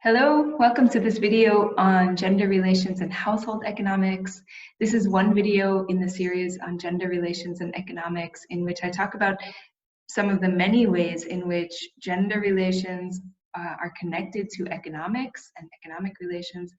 Hello, welcome to this video on gender relations and household economics. This is one video in the series on gender relations and economics in which I talk about some of the many ways in which gender relations are connected to economics and economic relations,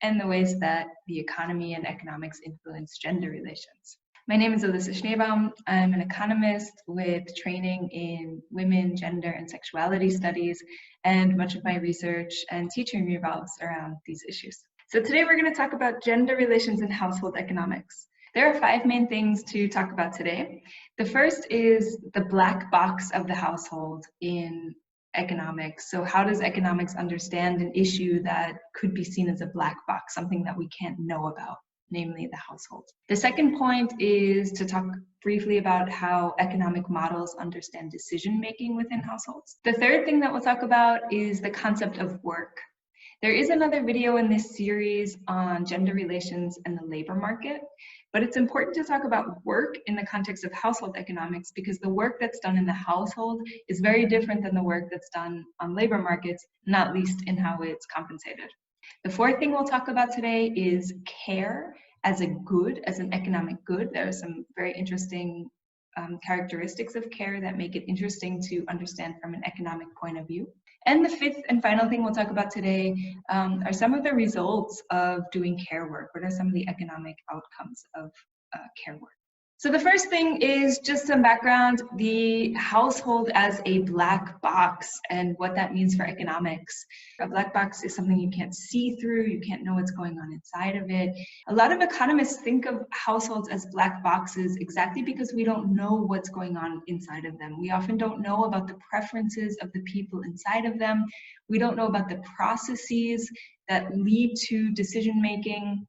and the ways that the economy and economics influence gender relations. My name is Alyssa Schneebaum. I'm an economist with training in women, gender, and sexuality studies, and much of my research and teaching revolves around these issues. So today we're going to talk about gender relations and household economics. There are 5 main things to talk about today. The first is the black box of the household in economics. So how does economics understand an issue that could be seen as a black box, something that we can't know about, namely the household? The second point is to talk briefly about how economic models understand decision-making within households. The third thing that we'll talk about is the concept of work. There is another video in this series on gender relations and the labor market, but it's important to talk about work in the context of household economics because the work that's done in the household is very different than the work that's done on labor markets, not least in how it's compensated. The fourth thing we'll talk about today is care as a good, as an economic good. There are some very interesting characteristics of care that make it interesting to understand from an economic point of view. And the fifth and final thing we'll talk about today are some of the results of doing care work. What are some of the economic outcomes of care work? So the first thing is just some background, the household as a black box and what that means for economics. A black box is something you can't see through, you can't know what's going on inside of it. A lot of economists think of households as black boxes exactly because we don't know what's going on inside of them. We often don't know about the preferences of the people inside of them. We don't know about the processes that lead to decision making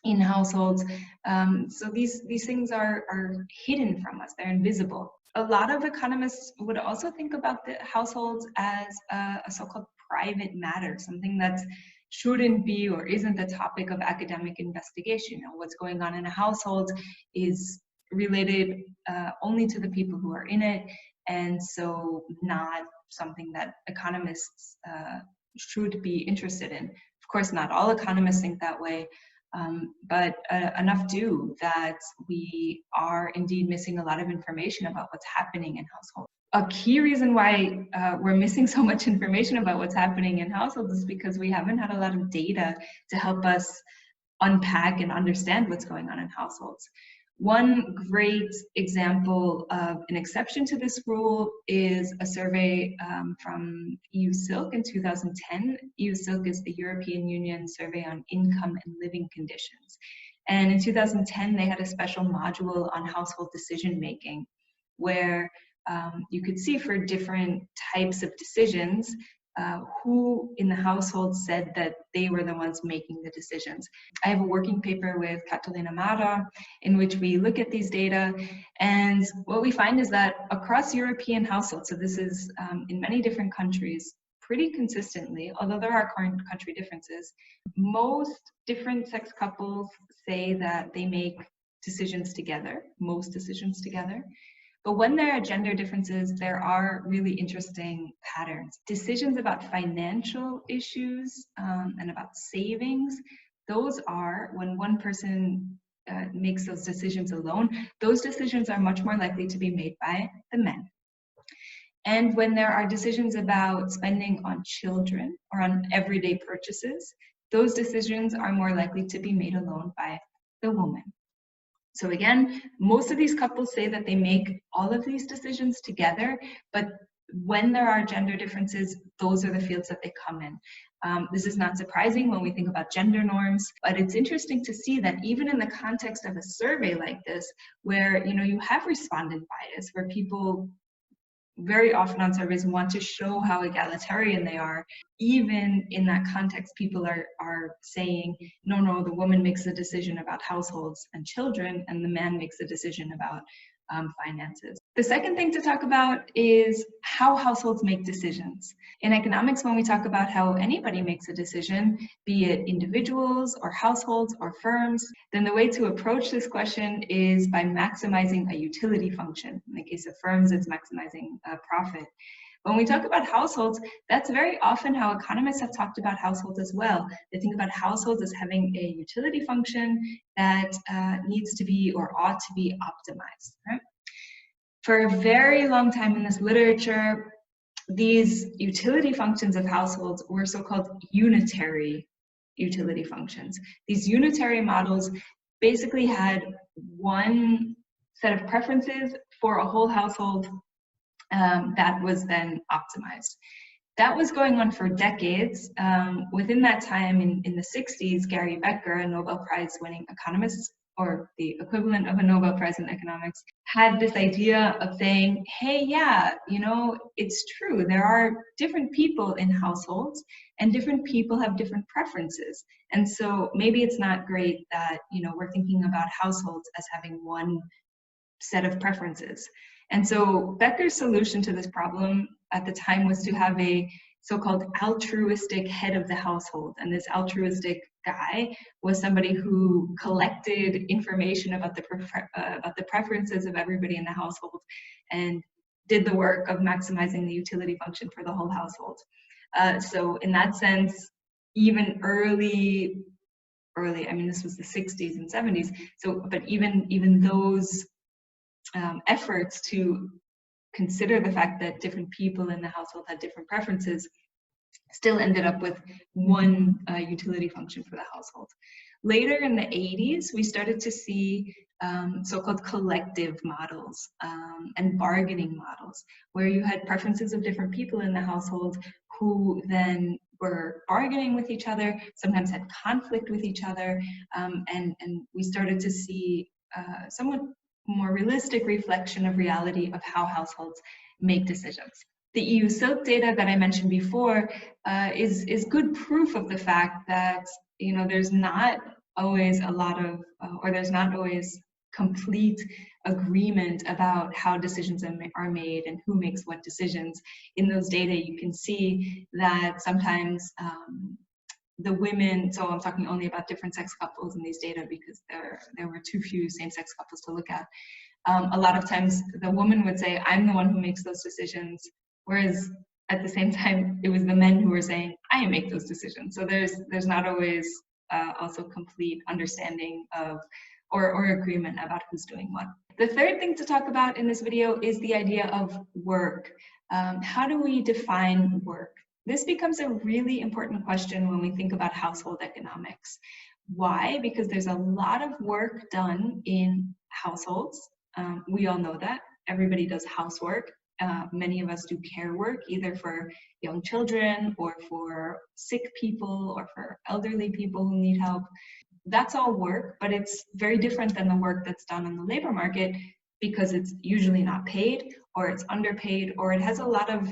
in households. So these things are hidden from us, they're invisible. A lot of economists would also think about the households as a so-called private matter, something that shouldn't be or isn't the topic of academic investigation. You know, what's going on in a household is related only to the people who are in it, and so not something that economists should be interested in. Of course, not all economists think that way, but enough do that we are indeed missing a lot of information about what's happening in households. A key reason why we're missing so much information about what's happening in households is because we haven't had a lot of data to help us unpack and understand what's going on in households. One great example of an exception to this rule is a survey from EU-SILC in 2010. EU-SILC is the European Union Survey on Income and Living Conditions. And in 2010, they had a special module on household decision-making where you could see for different types of decisions who in the household said that they were the ones making the decisions. I have a working paper with Catalina Mara in which we look at these data, and what we find is that across European households, so this is in many different countries, pretty consistently, although there are country differences, most different sex couples say that they make decisions together, most decisions together. But when there are gender differences, there are really interesting patterns. Decisions about financial issues and about savings, those are when one person makes those decisions alone, those decisions are much more likely to be made by the men. And when there are decisions about spending on children or on everyday purchases, those decisions are more likely to be made alone by the woman. So again, most of these couples say that they make all of these decisions together, but when there are gender differences, those are the fields that they come in. This is not surprising when we think about gender norms, but it's interesting to see that even in the context of a survey like this, where you have respondent bias, where people very often on surveys want to show how egalitarian they are, even in that context, people are saying, no, the woman makes a decision about households and children, and the man makes a decision about finances. The second thing to talk about is how households make decisions. In economics, when we talk about how anybody makes a decision, be it individuals or households or firms, then the way to approach this question is by maximizing a utility function. In the case of firms, it's maximizing profit. When we talk about households, that's very often how economists have talked about households as well. They think about households as having a utility function that needs to be or ought to be optimized. Right? For a very long time in this literature, these utility functions of households were so-called unitary utility functions. These unitary models basically had one set of preferences for a whole household that was then optimized. That was going on for decades. Within that time, in the 60s, Gary Becker, a Nobel Prize winning economist, or the equivalent of a Nobel Prize in economics, had this idea of saying, hey, yeah, you know, it's true. There are different people in households and different people have different preferences. And so maybe it's not great that, you know, we're thinking about households as having one set of preferences. And so Becker's solution to this problem at the time was to have a so-called altruistic head of the household. And this altruistic guy was somebody who collected information about the preferences of everybody in the household and did the work of maximizing the utility function for the whole household. So in that sense, even early, I mean, this was the 60s and 70s. So, but even those efforts to consider the fact that different people in the household had different preferences still ended up with one utility function for the household. Later in the 80s, we started to see so-called collective models and bargaining models, where you had preferences of different people in the household who then were bargaining with each other, sometimes had conflict with each other, and we started to see somewhat more realistic reflection of reality of how households make decisions. The EU SILT data that I mentioned before is good proof of the fact that, you know, there's not always a lot of, or there's not always complete agreement about how decisions are made and who makes what decisions. In those data, you can see that sometimes the women, so I'm talking only about different sex couples in these data because there were too few same-sex couples to look at. A lot of times the woman would say, I'm the one who makes those decisions, whereas at the same time, it was the men who were saying, I make those decisions. So there's not always also complete understanding of or agreement about who's doing what. The third thing to talk about in this video is the idea of work. How do we define work? This becomes a really important question when we think about household economics. Why? Because there's a lot of work done in households. We all know that. Everybody does housework. Many of us do care work, either for young children or for sick people or for elderly people who need help. That's all work, but it's very different than the work that's done on the labor market because it's usually not paid, or it's underpaid, or it has a lot of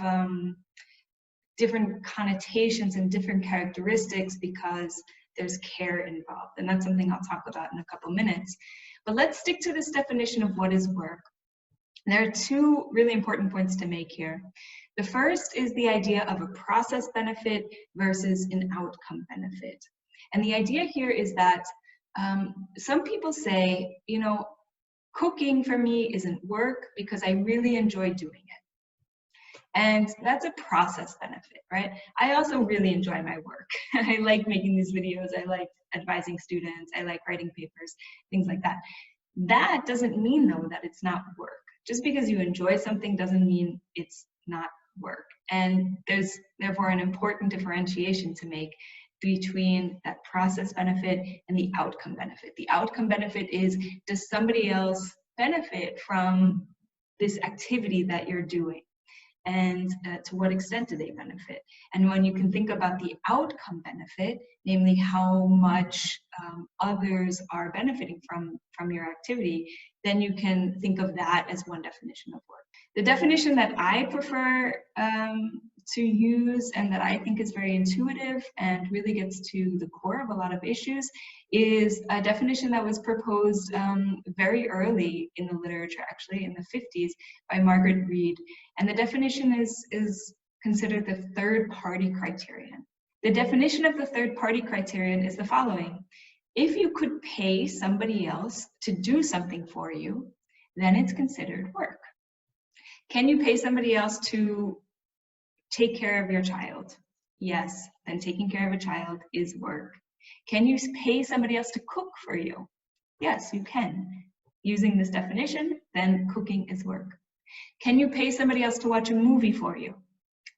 different connotations and different characteristics because there's care involved. And that's something I'll talk about in a couple minutes. But let's stick to this definition of what is work. There are two really important points to make here. The first is the idea of a process benefit versus an outcome benefit. And the idea here is that some people say, you know, cooking for me isn't work because I really enjoy doing it. And that's a process benefit, right? I also really enjoy my work. I like making these videos. I like advising students. I like writing papers, things like that. That doesn't mean, though, that it's not work. Just because you enjoy something doesn't mean it's not work. And there's therefore an important differentiation to make between that process benefit and the outcome benefit. The outcome benefit is, does somebody else benefit from this activity that you're doing? And to what extent do they benefit? And when you can think about the outcome benefit, namely how much others are benefiting from your activity, then you can think of that as one definition of work. The definition that I prefer to use and that I think is very intuitive and really gets to the core of a lot of issues is a definition that was proposed very early in the literature, actually in the 50s, by Margaret Reed. And the definition is considered the third-party criterion. The definition of the third-party criterion is the following. If you could pay somebody else to do something for you, then it's considered work. Can you pay somebody else to take care of your child? Yes, then taking care of a child is work. Can you pay somebody else to cook for you? Yes, you can. Using this definition, then cooking is work. Can you pay somebody else to watch a movie for you?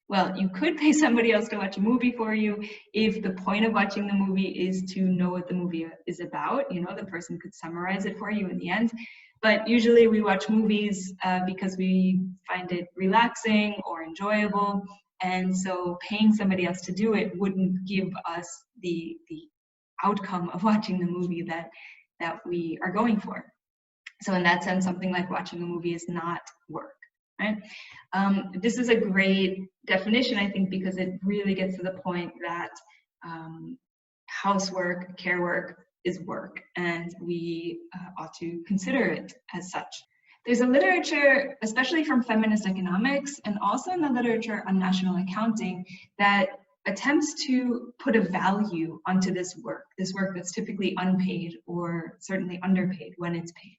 Well, you could pay somebody else to watch a movie for you if the point of watching the movie is to know what the movie is about. You know, the person could summarize it for you in the end. But usually we watch movies because we find it relaxing or enjoyable. And so paying somebody else to do it wouldn't give us the outcome of watching the movie that we are going for. So in that sense, something like watching a movie is not work. Right? This is a great definition, I think, because it really gets to the point that housework, care work is work, and we ought to consider it as such. There's a literature, especially from feminist economics, and also in the literature on national accounting, that attempts to put a value onto this work that's typically unpaid or certainly underpaid when it's paid.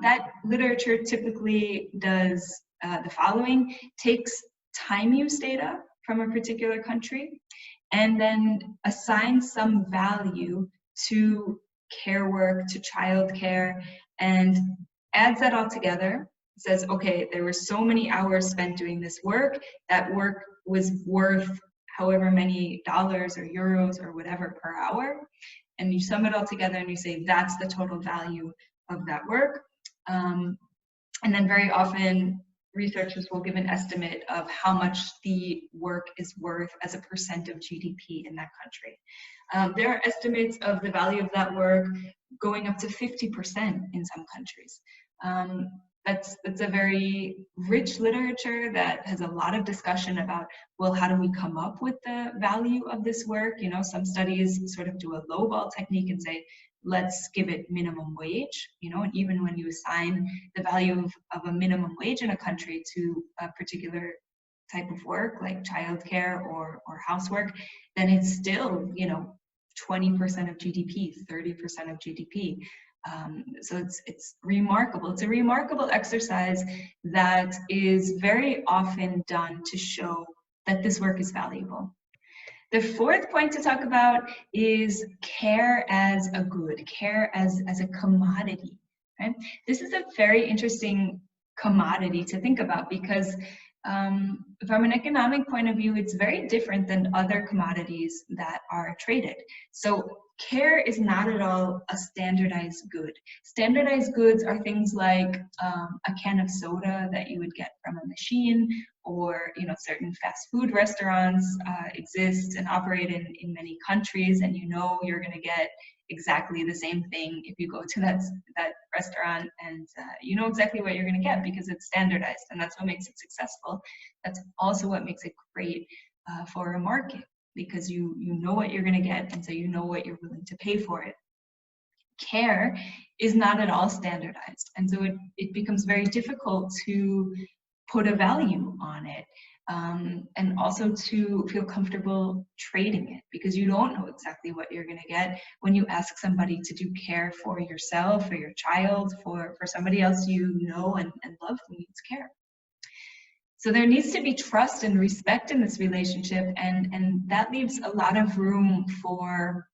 That literature typically does the following: takes time use data from a particular country and then assigns some value to care work, to childcare, and adds that all together. Says, okay, there were so many hours spent doing this work. That work was worth however many dollars or euros or whatever per hour. And you sum it all together and you say, that's the total value of that work. And then very often researchers will give an estimate of how much the work is worth as a % of GDP in that country. There are estimates of the value of that work going up to 50% in some countries. That's a very rich literature that has a lot of discussion about, well, how do we come up with the value of this work? You know, some studies sort of do a lowball technique and say, let's give it minimum wage, you know, and even when you assign the value of a minimum wage in a country to a particular type of work, like childcare or housework, then it's still, you know, 20% of GDP, 30% of GDP. So it's remarkable. It's a remarkable exercise that is very often done to show that this work is valuable. The fourth point to talk about is care as a good, care as a commodity. Right? This is a very interesting commodity to think about because from an economic point of view, it's very different than other commodities that are traded. So care is not at all a standardized good. Standardized goods are things like a can of soda that you would get from a machine, or, you know, certain fast food restaurants exist and operate in many countries, and you know you're going to get exactly the same thing if you go to that restaurant, and you know exactly what you're going to get because it's standardized, and that's what makes it successful. That's also what makes it great for a market, because you know what you're going to get, and so you know what you're willing to pay for it. Care is not at all standardized, and so it becomes very difficult to put a value on it, and also to feel comfortable trading it, because you don't know exactly what you're going to get when you ask somebody to do care for yourself, for your child, for somebody else you know and love who needs care. So there needs to be trust and respect in this relationship, and that leaves a lot of room for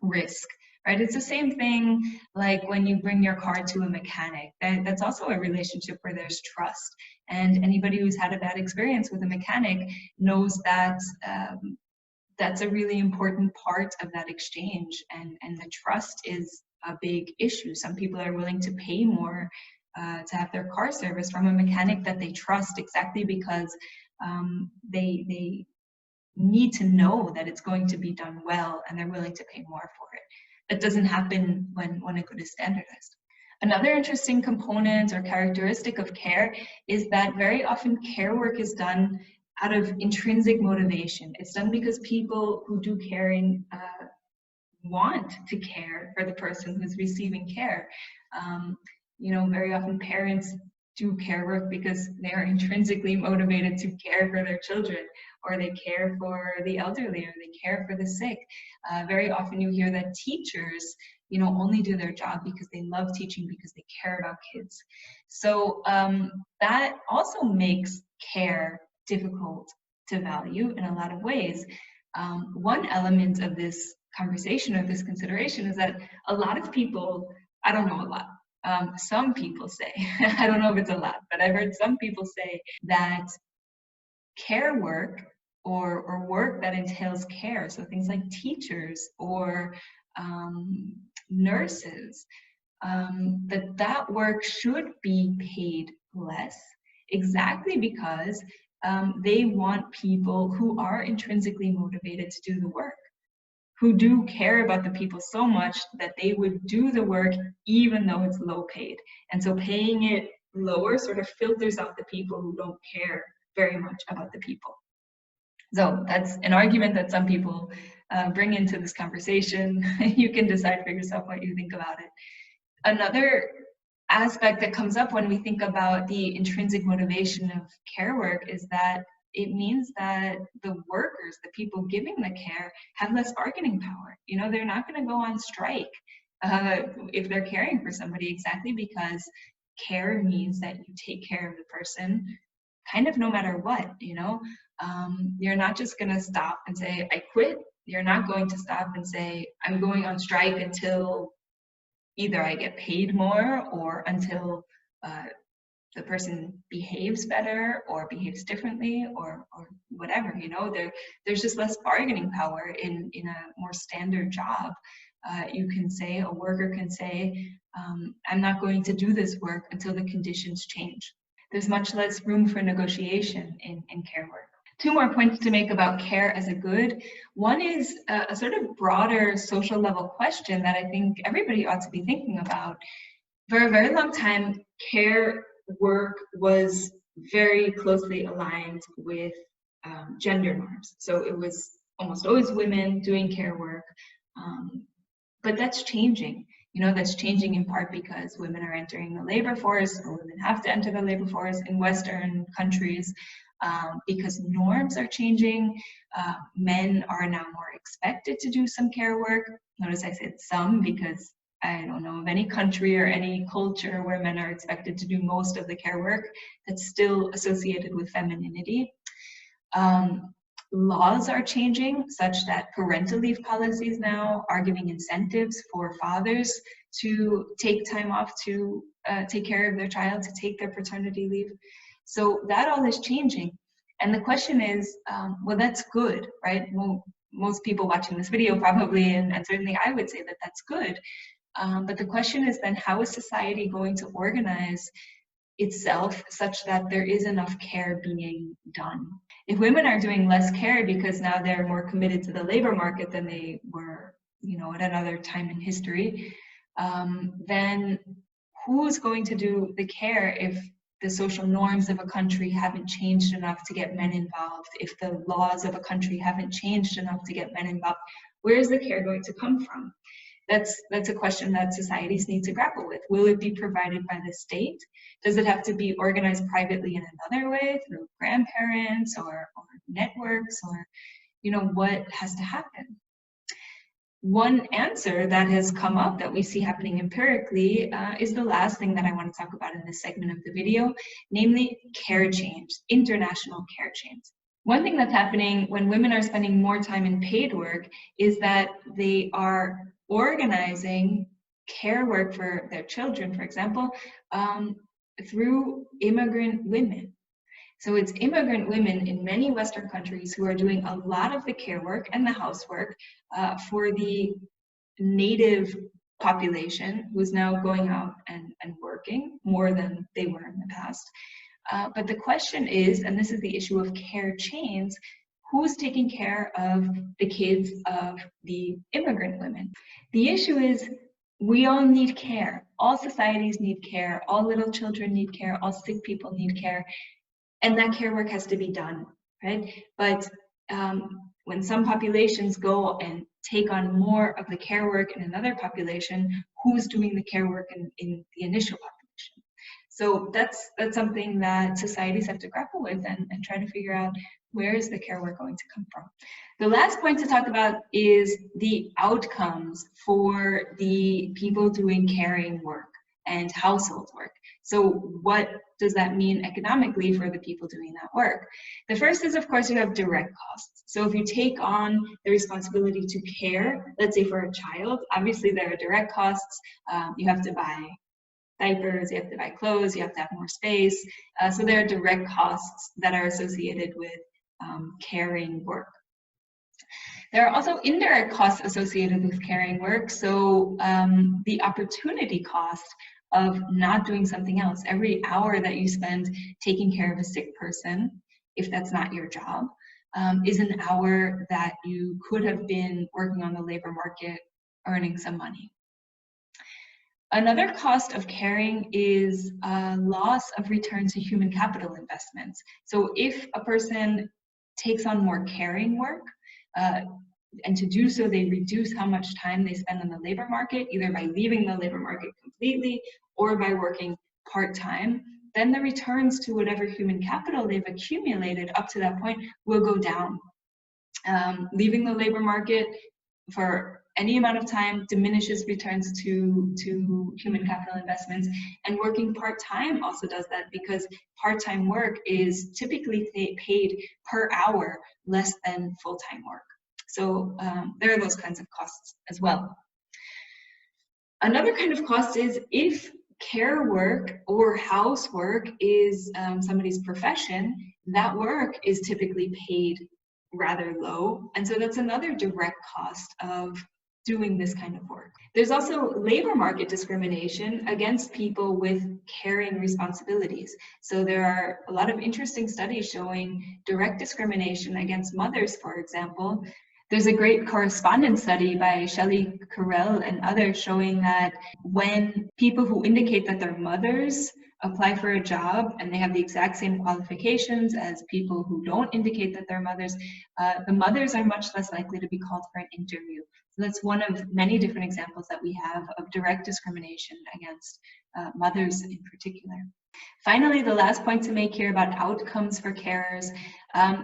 risk. Right? It's the same thing like when you bring your car to a mechanic. That's also a relationship where there's trust. And anybody who's had a bad experience with a mechanic knows that that's a really important part of that exchange. And the trust is a big issue. Some people are willing to pay more to have their car serviced from a mechanic that they trust, exactly because they need to know that it's going to be done well, and they're willing to pay more for it. That doesn't happen when a good is standardized. Another interesting component or characteristic of care is that very often care work is done out of intrinsic motivation. It's done because people who do caring want to care for the person who's receiving care. You know, very often parents do care work because they are intrinsically motivated to care for their children, or they care for the elderly, or they care for the sick. Very often you hear that teachers, you know, only do their job because they love teaching, because they care about kids. So that also makes care difficult to value in a lot of ways. One element of this conversation or this consideration is that a lot of people, I don't know a lot, some people say, I don't know if it's a lot, but I've heard some people say that care work or work that entails care, so things like teachers or nurses, that work should be paid less, exactly because they want people who are intrinsically motivated to do the work, who do care about the people so much that they would do the work even though it's low paid. And so paying it lower sort of filters out the people who don't care very much about the people. So that's an argument that some people bring into this conversation. You can decide for yourself what you think about it. Another aspect that comes up when we think about the intrinsic motivation of care work is that it means that the workers, the people giving the care, have less bargaining power. You know, they're not going to go on strike if they're caring for somebody, exactly because care means that you take care of the person kind of no matter what, you know. You're not just going to stop and say, I quit. You're not going to stop and say, I'm going on strike until either I get paid more or until the person behaves better or behaves differently or whatever, you know. There's just less bargaining power in a more standard job. You can say, a worker can say, I'm not going to do this work until the conditions change. There's much less room for negotiation in care work. Two more points to make about care as a good. One is a sort of broader social level question that I think everybody ought to be thinking about. For a very long time, care work was very closely aligned with gender norms. So it was almost always women doing care work, but that's changing. You know, that's changing in part because women are entering the labor force, or women have to enter the labor force in Western countries. Because norms are changing. Men are now more expected to do some care work. Notice I said some because I don't know of any country or any culture where men are expected to do most of the care work that's still associated with femininity. Laws are changing such that parental leave policies now are giving incentives for fathers to take time off to take care of their child, to take their paternity leave. So that all is changing. And the question is, well, that's good, right? Well, most people watching this video probably, and certainly I would say that that's good. But the question is then, how is society going to organize itself such that there is enough care being done? If women are doing less care because now they're more committed to the labor market than they were, you know, at another time in history, then who's going to do the care if the social norms of a country haven't changed enough to get men involved, if the laws of a country haven't changed enough to get men involved? Where is the care going to come from? That's a question that societies need to grapple with. Will it be provided by the state? Does it have to be organized privately in another way, through grandparents or networks, or, you know, what has to happen? One answer that has come up that we see happening empirically is the last thing that I want to talk about in this segment of the video, namely care chains, international care chains. One thing that's happening when women are spending more time in paid work is that they are organizing care work for their children, for example, through immigrant women. So it's immigrant women in many Western countries who are doing a lot of the care work and the housework for the native population, who's now going out and working more than they were in the past. But the question is, and this is the issue of care chains, who's taking care of the kids of the immigrant women? The issue is, we all need care. All societies need care. All little children need care. All sick people need care. And that care work has to be done, right? But when some populations go and take on more of the care work in another population, who's doing the care work in the initial population? So that's something that societies have to grapple with and try to figure out, where is the care work going to come from? The last point to talk about is the outcomes for the people doing caring work and household work. So what does that mean economically for the people doing that work? The first is, of course, you have direct costs. So if you take on the responsibility to care, let's say for a child, obviously there are direct costs. You have to buy diapers, you have to buy clothes, you have to have more space. So there are direct costs that are associated with caring work. There are also indirect costs associated with caring work. So the opportunity cost of not doing something else. Every hour that you spend taking care of a sick person, if that's not your job, is an hour that you could have been working on the labor market, earning some money. Another cost of caring is loss of return to human capital investments. So if a person takes on more caring work, and to do so, they reduce how much time they spend on the labor market, either by leaving the labor market completely or by working part-time, then the returns to whatever human capital they've accumulated up to that point will go down. Leaving the labor market for any amount of time diminishes returns to human capital investments, and working part-time also does that, because part-time work is typically paid per hour less than full-time work. So there are those kinds of costs as well. Another kind of cost is if care work or housework is somebody's profession, that work is typically paid rather low. And so that's another direct cost of doing this kind of work. There's also labor market discrimination against people with caring responsibilities. So there are a lot of interesting studies showing direct discrimination against mothers, for example. There's a great correspondence study by Shelley Carell and others showing that when people who indicate that they're mothers apply for a job and they have the exact same qualifications as people who don't indicate that they're mothers, the mothers are much less likely to be called for an interview. So that's one of many different examples that we have of direct discrimination against mothers in particular. Finally, the last point to make here about outcomes for carers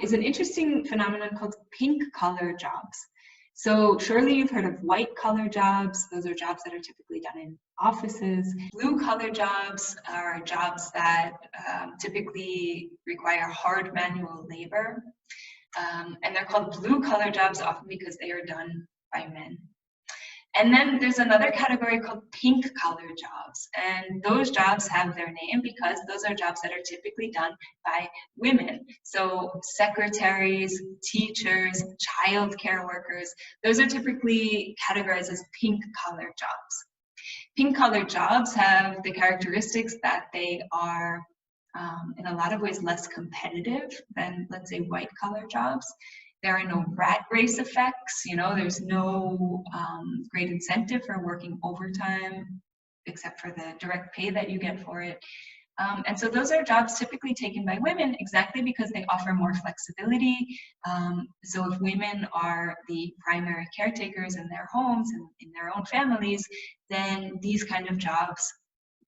is an interesting phenomenon called pink-collar jobs. So surely you've heard of white-collar jobs. Those are jobs that are typically done in offices. Blue-collar jobs are jobs that typically require hard manual labor. And they're called blue-collar jobs often because they are done by men. And then there's another category called pink-collar jobs. And those jobs have their name because those are jobs that are typically done by women. So secretaries, teachers, child care workers, those are typically categorized as pink-collar jobs. Pink-collar jobs have the characteristics that they are in a lot of ways less competitive than, let's say, white-collar jobs. There are no rat race effects, there's no great incentive for working overtime, except for the direct pay that you get for it. And so those are jobs typically taken by women exactly because they offer more flexibility. So if women are the primary caretakers in their homes and in their own families, then these kind of jobs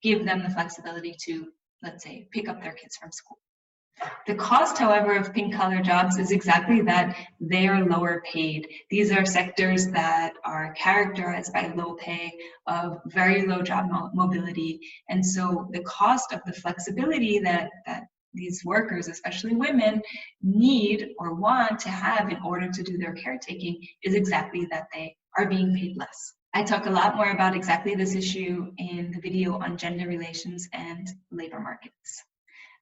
give them the flexibility to, let's say, pick up their kids from school. The cost, however, of pink-collar jobs is exactly that they are lower paid. These are sectors that are characterized by low pay, of very low job mobility. And so the cost of the flexibility that these workers, especially women, need or want to have in order to do their caretaking is exactly that they are being paid less. I talk a lot more about exactly this issue in the video on gender relations and labor markets.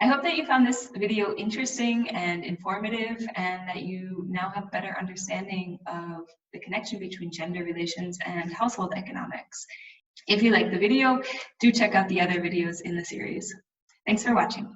I hope that you found this video interesting and informative, and that you now have better understanding of the connection between gender relations and household economics. If you like the video, do check out the other videos in the series. Thanks for watching.